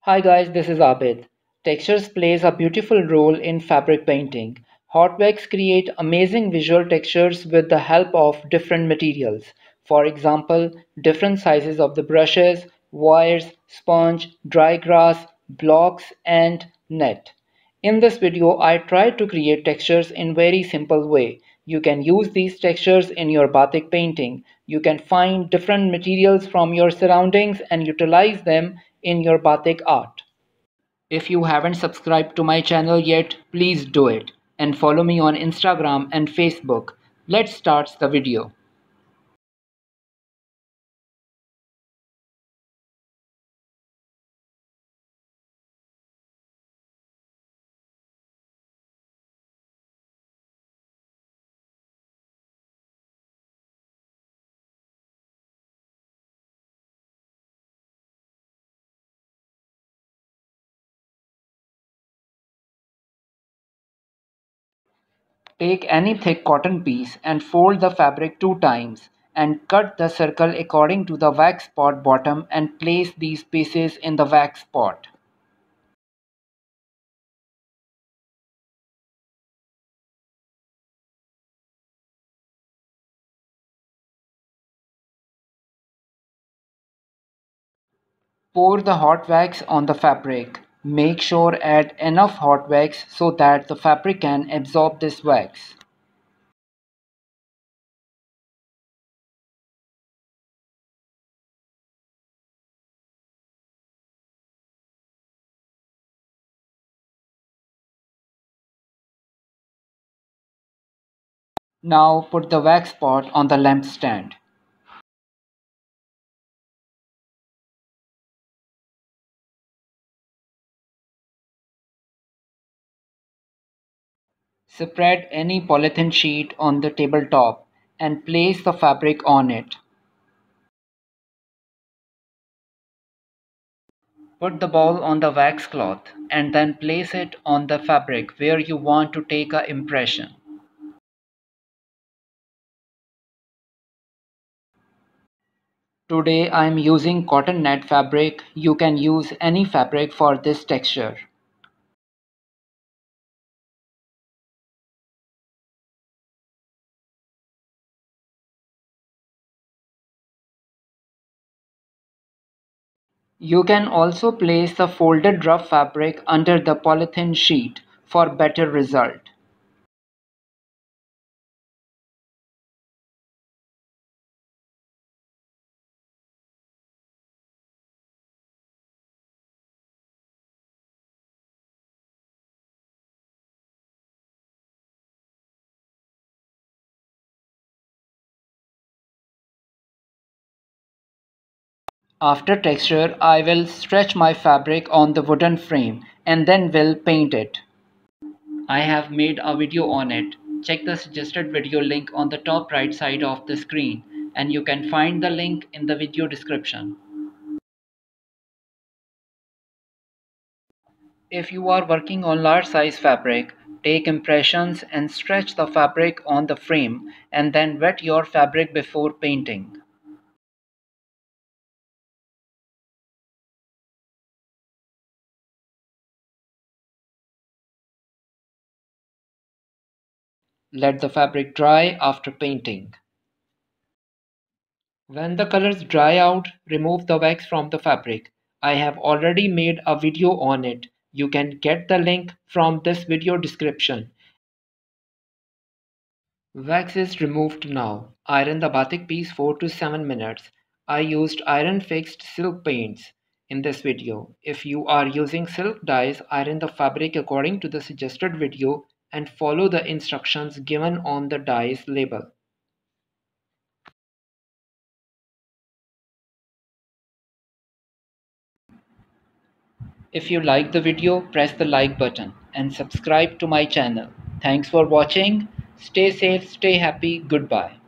Hi guys, this is Abid. Textures plays a beautiful role in fabric painting. Hot wax create amazing visual textures with the help of different materials. For example, different sizes of the brushes, wires, sponge, dry grass, blocks and net. In this video, I tried to create textures in very simple way. You can use these textures in your batik painting. You can find different materials from your surroundings and utilize them in your batik art. If you haven't subscribed to my channel yet, please do it and follow me on Instagram and Facebook. Let's start the video. Take any thick cotton piece and fold the fabric 2 times and cut the circle according to the wax pot bottom and place these pieces in the wax pot. Pour the hot wax on the fabric. Make sure add enough hot wax so that the fabric can absorb this wax. Now put the wax pot on the lamp stand. Spread any polythene sheet on the tabletop and place the fabric on it. Put the ball on the wax cloth and then place it on the fabric where you want to take a impression. Today I am using cotton net fabric. You can use any fabric for this texture. You can also place the folded rough fabric under the polythene sheet for better result. After texture, I will stretch my fabric on the wooden frame and then will paint it. I have made a video on it. Check the suggested video link on the top right side of the screen and you can find the link in the video description. If you are working on large size fabric, take impressions and stretch the fabric on the frame and then wet your fabric before painting. Let the fabric dry after painting. When the colors dry out, remove the wax from the fabric. I have already made a video on it. You can get the link from this video description. Wax is removed now. Iron the batik piece 4 to 7 minutes. I used iron fixed silk paints in this video. If you are using silk dyes, iron the fabric according to the suggested video and follow the instructions given on the dyes label. If you like the video, press the like button and subscribe to my channel. Thanks for watching. Stay safe, stay happy. Goodbye.